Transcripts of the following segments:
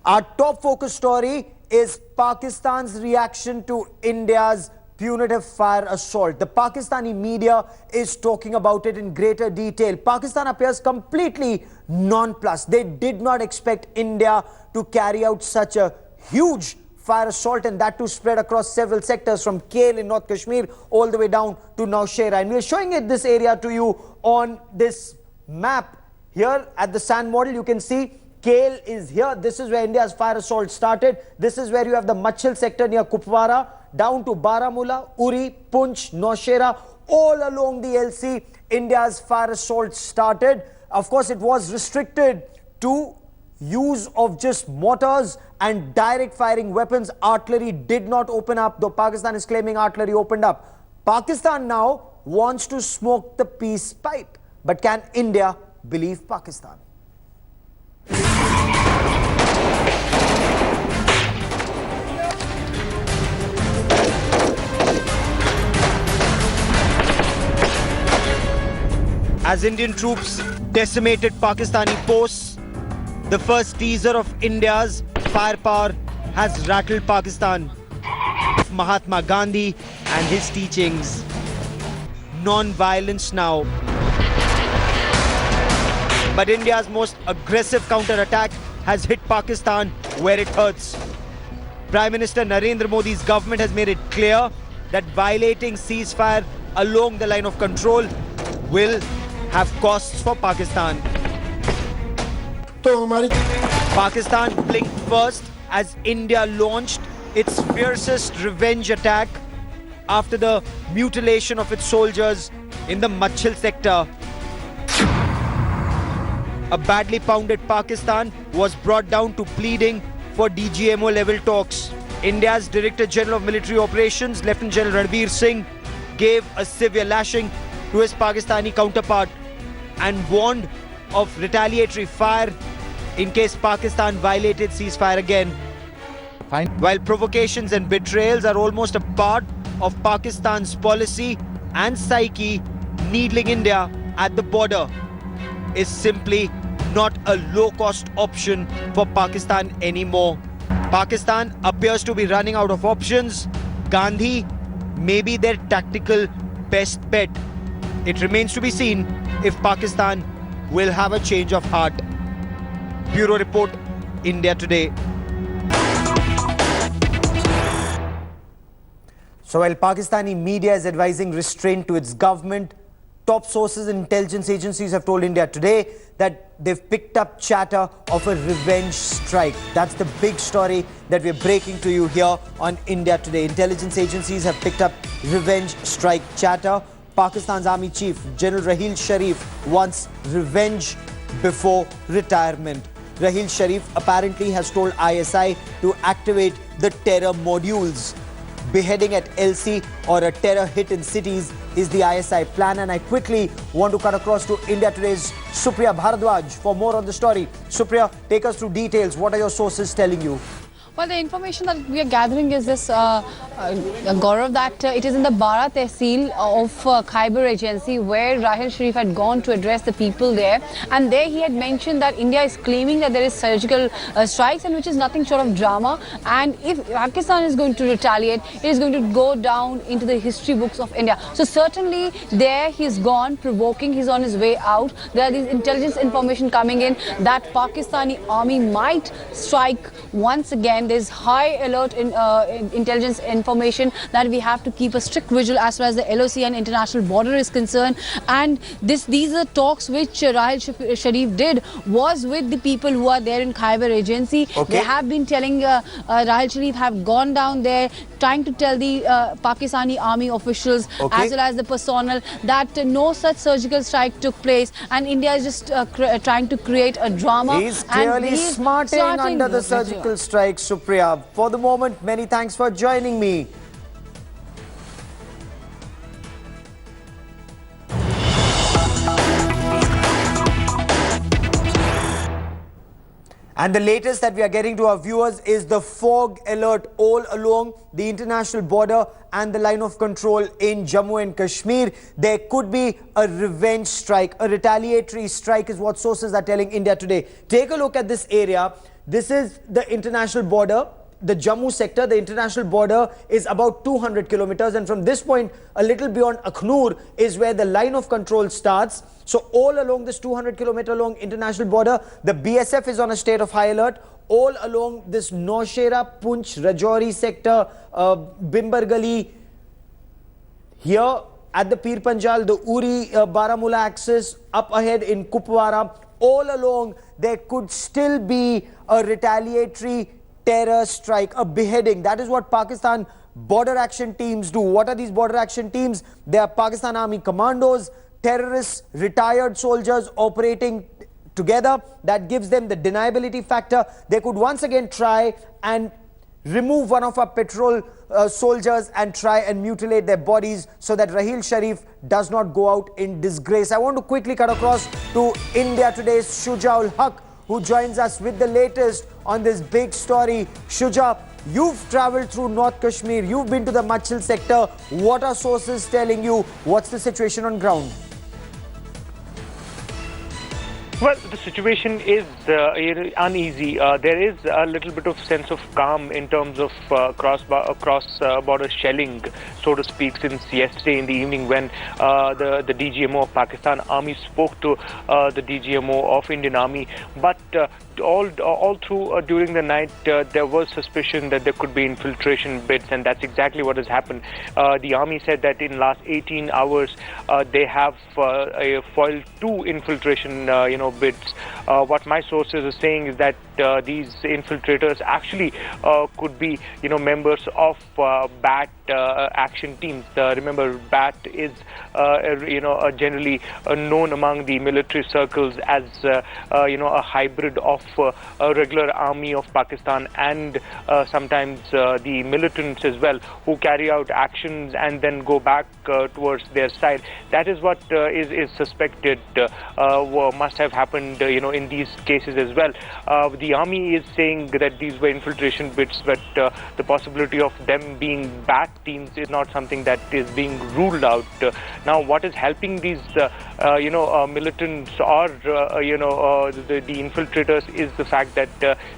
Our top focus story is Pakistan's reaction to India's punitive fire assault. The Pakistani media is talking about it in greater detail. Pakistan appears completely nonplussed. They did not expect India to carry out such a huge fire assault, and that to spread across several sectors from Kale in North Kashmir all the way down to Nowshera. And we're showing this area to you on this map. Here at the sand model, you can see Kale is here. This is where India's fire assault started. This is where you have the Machil sector near Kupwara, down to Baramulla, Uri, Punch, Nowshera, all along the LC. India's fire assault started. Of course, it was restricted to use of just mortars and direct firing weapons. Artillery did not open up, though Pakistan is claiming artillery opened up. Pakistan now wants to smoke the peace pipe. But can India believe Pakistan? As Indian troops decimated Pakistani posts, the first teaser of India's firepower has rattled Pakistan. Mahatma Gandhi and his teachings. Non-violence now. But India's most aggressive counter-attack has hit Pakistan where it hurts. Prime Minister Narendra Modi's government has made it clear that violating ceasefire along the line of control will have costs for Pakistan. Pakistan blinked first as India launched its fiercest revenge attack after the mutilation of its soldiers in the Machil sector. A badly pounded Pakistan was brought down to pleading for DGMO level talks. India's Director General of Military Operations, Lieutenant General Ranbir Singh, gave a severe lashing to his Pakistani counterpart and warned of retaliatory fire in case Pakistan violated ceasefire again. Fine. While provocations and betrayals are almost a part of Pakistan's policy and psyche, needling India at the border is simply not a low-cost option for Pakistan anymore. Pakistan appears to be running out of options. Gandhi may be their tactical best bet. It remains to be seen if Pakistan will have a change of heart. Bureau Report, India Today. So while Pakistani media is advising restraint to its government, top sources in intelligence agencies have told India Today that they've picked up chatter of a revenge strike. That's the big story that we're breaking to you here on India Today. Intelligence agencies have picked up revenge strike chatter. Pakistan's Army Chief General Raheel Sharif wants revenge before retirement. Raheel Sharif apparently has told ISI to activate the terror modules. Beheading at LC or a terror hit in cities is the ISI plan, and I quickly want to cut across to India Today's Supriya Bharadwaj for more on the story. Supriya, take us through details. What are your sources telling you? Well, the information that we are gathering is this, Gaurav, that it is in the Bara Tehsil of Khyber Agency where Raheel Sharif had gone to address the people there. And there he had mentioned that India is claiming that there is surgical strikes, and which is nothing short of drama. And if Pakistan is going to retaliate, it is going to go down into the history books of India. So certainly there he's gone provoking, he's on his way out. There are these intelligence information coming in that Pakistani army might strike once again. There's high alert in intelligence information that we have to keep a strict vigil as far as the LOC and international border is concerned. And these are talks which Raheel Sharif did was with the people who are there in Khyber Agency. Okay. They have been telling Raheel Sharif have gone down there trying to tell the Pakistani army officials as well as the personnel that no such surgical strike took place, and India is just trying to create a drama. He's clearly smarting under the surgical strike, Supriya. For the moment, many thanks for joining me. And the latest that we are getting to our viewers is the fog alert all along the international border and the line of control in Jammu and Kashmir. There could be a revenge strike, a retaliatory strike is what sources are telling India today. Take a look at this area. This is the international border. The Jammu sector, the international border is about 200 kilometers, and from this point a little beyond Akhnur is where the line of control starts. So all along this 200-kilometer long international border, the BSF is on a state of high alert. All along this Naushera, Poonch, Rajouri sector, Bimbar Gali, here at the Pir Panjal, the Uri Baramulla axis, up ahead in Kupwara, all along there could still be a retaliatory terror strike, a beheading. That is what Pakistan border action teams do. What are these border action teams? They are Pakistan Army commandos, terrorists, retired soldiers operating together. That gives them the deniability factor. They could once again try and remove one of our patrol soldiers and try and mutilate their bodies so that Raheel Sharif does not go out in disgrace. I want to quickly cut across to India Today's Shuja ul Haq, who joins us with the latest on this big story. Shuja, you've travelled through North Kashmir, you've been to the Machil sector. What are sources telling you? What's the situation on ground? Well, the situation is uneasy. There is a little bit of sense of calm in terms of cross-border shelling, so to speak, since yesterday in the evening when the DGMO of Pakistan Army spoke to the DGMO of Indian Army. But all through during the night, there was suspicion that there could be infiltration bids, and that's exactly what has happened. The army said that in last 18 hours, they have foiled 2 infiltration, bids. What my sources are saying is that these infiltrators actually could be, members of BAT action teams. Remember, BAT is, generally known among the military circles as, a hybrid of a regular army of Pakistan and sometimes the militants as well, who carry out actions and then go back towards their side. That is what is suspected must have happened, in these cases as well. The army is saying that these were infiltration bits, but the possibility of them being BAT teams is not something that is being ruled out. Now, what is helping these, militants or, the infiltrators is the fact that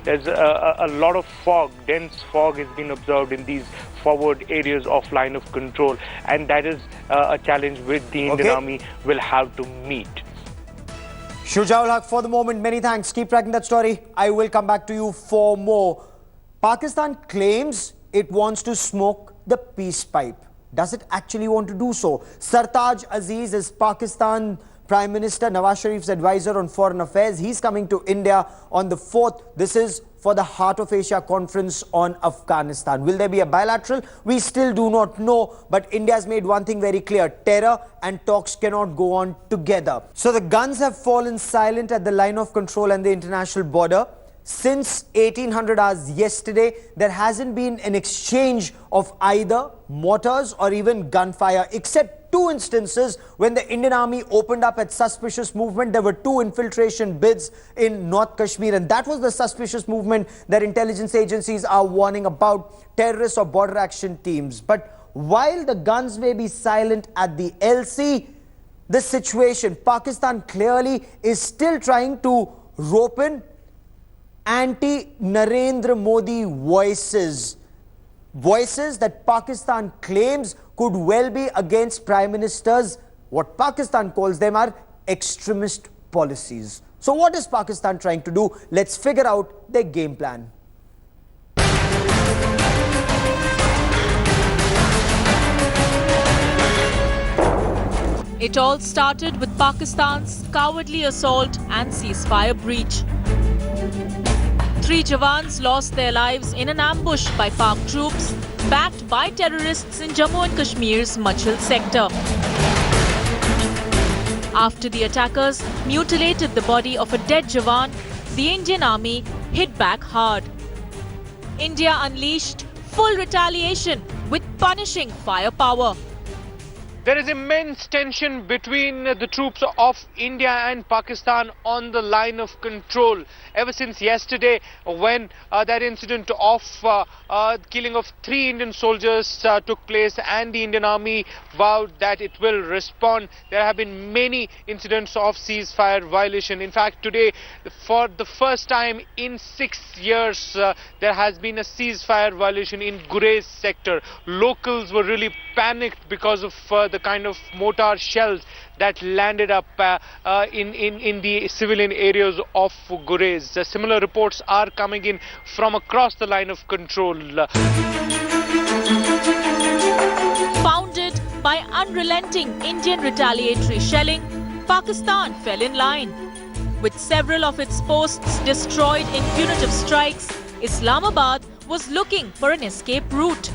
there's a lot of fog, dense fog has been observed in these forward areas of line of control, and that is a challenge which the Indian Army will have to meet. Shuja ul Haq, for the moment, many thanks. Keep tracking that story. I will come back to you for more. Pakistan claims it wants to smoke the peace pipe. Does it actually want to do so? Sartaj Aziz is Pakistan Prime Minister Nawaz Sharif's advisor on foreign affairs. He's coming to India on the 4th. This is for the Heart of Asia conference on Afghanistan. Will there be a bilateral? We still do not know, but India's made one thing very clear: terror and talks cannot go on together. So the guns have fallen silent at the line of control and the international border. Since 1800 hours yesterday, there hasn't been an exchange of either mortars or even gunfire, except 2 instances when the Indian Army opened up at suspicious movement. There were 2 infiltration bids in North Kashmir, and that was the suspicious movement that intelligence agencies are warning about, terrorists or border action teams. But while the guns may be silent at the LC, the situation, Pakistan clearly is still trying to rope in anti-Narendra Modi voices. Voices that Pakistan claims could well be against Prime Minister's, what Pakistan calls them, are extremist policies. So what is Pakistan trying to do? Let's figure out their game plan. It all started with Pakistan's cowardly assault and ceasefire breach. 3 Jawans lost their lives in an ambush by Pak troops backed by terrorists in Jammu and Kashmir's Machil sector. After the attackers mutilated the body of a dead Jawan, the Indian Army hit back hard. India unleashed full retaliation with punishing firepower. There is immense tension between the troops of India and Pakistan on the line of control. Ever since yesterday, when that incident of killing of 3 Indian soldiers took place and the Indian army vowed that it will respond, there have been many incidents of ceasefire violation. In fact, today, for the first time in 6 years, there has been a ceasefire violation in Gurez sector. Locals were really panicked because of the kind of mortar shells that landed up in the civilian areas of Gurez. Similar reports are coming in from across the line of control. Founded by unrelenting Indian retaliatory shelling, Pakistan fell in line. With several of its posts destroyed in punitive strikes, Islamabad was looking for an escape route.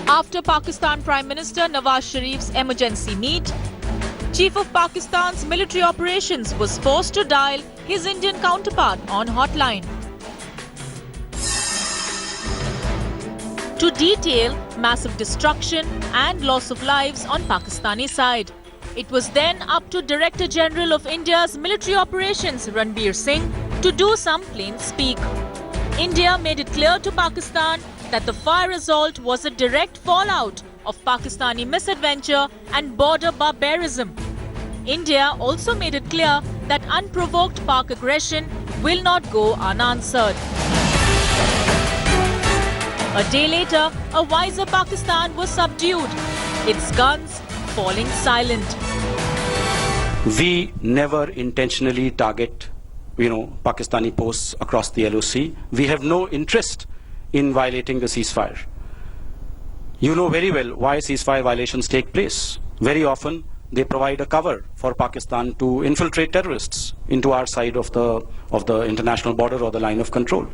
After Pakistan Prime Minister Nawaz Sharif's emergency meet, Chief of Pakistan's military operations was forced to dial his Indian counterpart on hotline to detail massive destruction and loss of lives on Pakistani side. It was then up to Director General of India's military operations Ranbir Singh to do some plain speak. India made it clear to Pakistan that the fire assault was a direct fallout of Pakistani misadventure and border barbarism. India also made it clear that unprovoked Pak aggression will not go unanswered. A day later, a wiser Pakistan was subdued, its guns falling silent. We never intentionally target, Pakistani posts across the LOC. We have no interest in violating the ceasefire. You know very well why ceasefire violations take place. Very often, they provide a cover for Pakistan to infiltrate terrorists into our side of the international border or the line of control.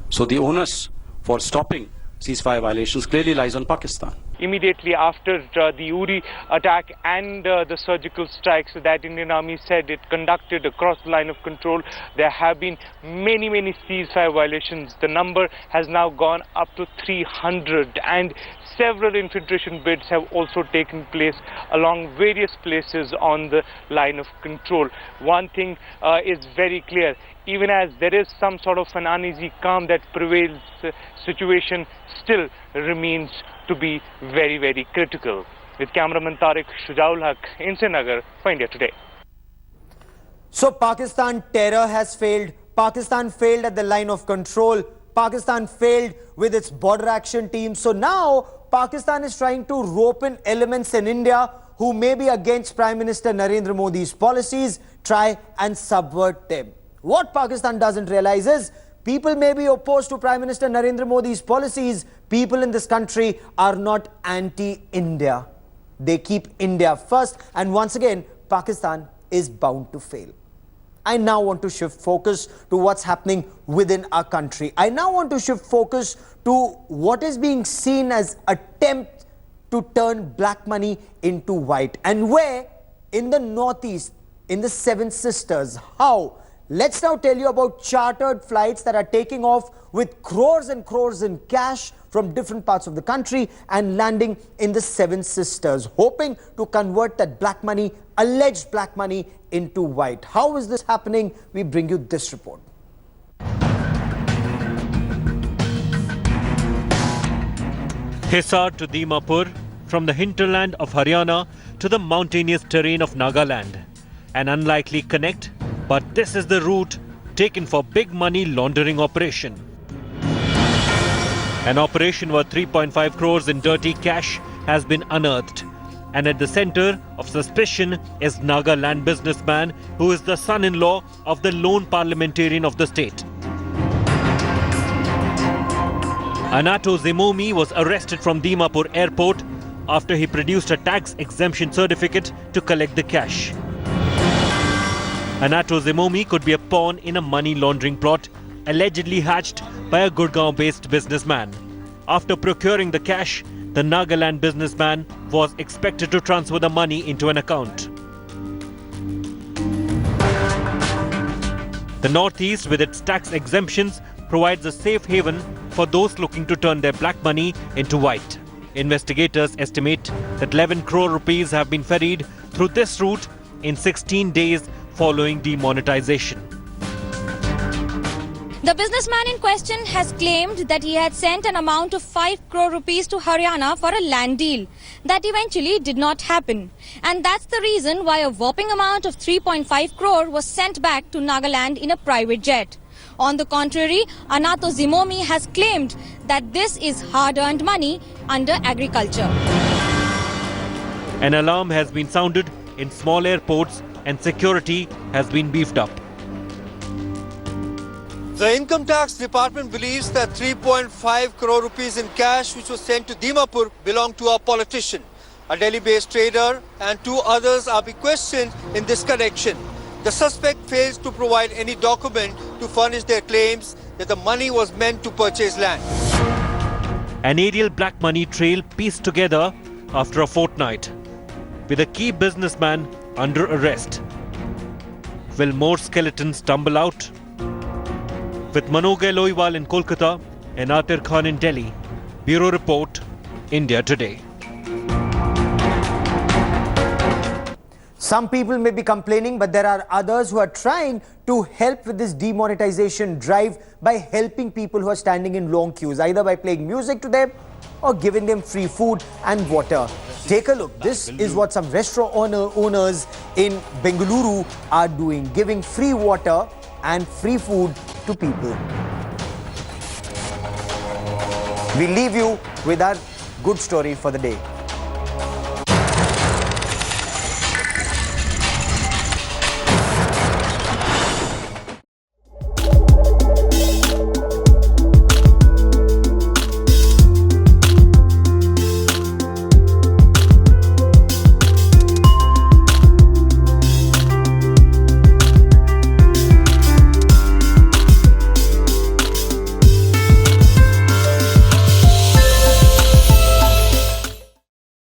So the onus for stopping ceasefire violations clearly lies on Pakistan. Immediately after the Uri attack and the surgical strikes that Indian Army said it conducted across the line of control, there have been many ceasefire violations. The number has now gone up to 300, and several infiltration bids have also taken place along various places on the line of control. One thing is very clear. Even as there is some sort of an uneasy calm that prevails, the situation still remains to be very critical. With cameraman Tariq Shujaul Haq in Srinagar for India Today. So Pakistan terror has failed. Pakistan failed at the line of control. Pakistan failed with its border action team. So now Pakistan is trying to rope in elements in India who may be against Prime Minister Narendra Modi's policies, try and subvert them. What Pakistan doesn't realize is people may be opposed to Prime Minister Narendra Modi's policies. People in this country are not anti-India. They keep India first. And once again, Pakistan is bound to fail. I now want to shift focus to what's happening within our country. I now want to shift focus to what is being seen as attempt to turn black money into white. And where in the Northeast, in the Seven Sisters, how? Let's now tell you about chartered flights that are taking off with crores and crores in cash from different parts of the country and landing in the Seven Sisters, hoping to convert that black money, alleged black money, into white. How is this happening? We bring you this report. Hisar to Dimapur, from the hinterland of Haryana to the mountainous terrain of Nagaland. An unlikely connect, but this is the route taken for big money laundering operation. An operation worth 3.5 crores in dirty cash has been unearthed. And at the center of suspicion is Nagaland businessman who is the son-in-law of the lone parliamentarian of the state. Anato Zemomi was arrested from Dimapur airport after he produced a tax exemption certificate to collect the cash. Anato Zemomi could be a pawn in a money laundering plot allegedly hatched by a Gurgaon-based businessman. After procuring the cash, the Nagaland businessman was expected to transfer the money into an account. The Northeast, with its tax exemptions, provides a safe haven for those looking to turn their black money into white. Investigators estimate that 11 crore rupees have been ferried through this route in 16 days following demonetization. The businessman in question has claimed that he had sent an amount of 5 crore rupees to Haryana for a land deal. That eventually did not happen. And that's the reason why a whopping amount of 3.5 crore was sent back to Nagaland in a private jet. On the contrary, Anato Zimomi has claimed that this is hard-earned money under agriculture. An alarm has been sounded in small airports and security has been beefed up. The Income Tax Department believes that 3.5 crore rupees in cash which was sent to Dimapur belonged to a politician. A Delhi-based trader and 2 others are being questioned in this connection. The suspect fails to provide any document to furnish their claims that the money was meant to purchase land. An aerial black money trail pieced together after a fortnight, with a key businessman under arrest. Will more skeletons tumble out? With Manoge Loiwal in Kolkata and Atir Khan in Delhi, Bureau Report, India Today. Some people may be complaining, but there are others who are trying to help with this demonetization drive by helping people who are standing in long queues, either by playing music to them or giving them free food and water. Take a look. This is what some restaurant owners in Bengaluru are doing, giving free water and free food to people. We leave you with our good story for the day.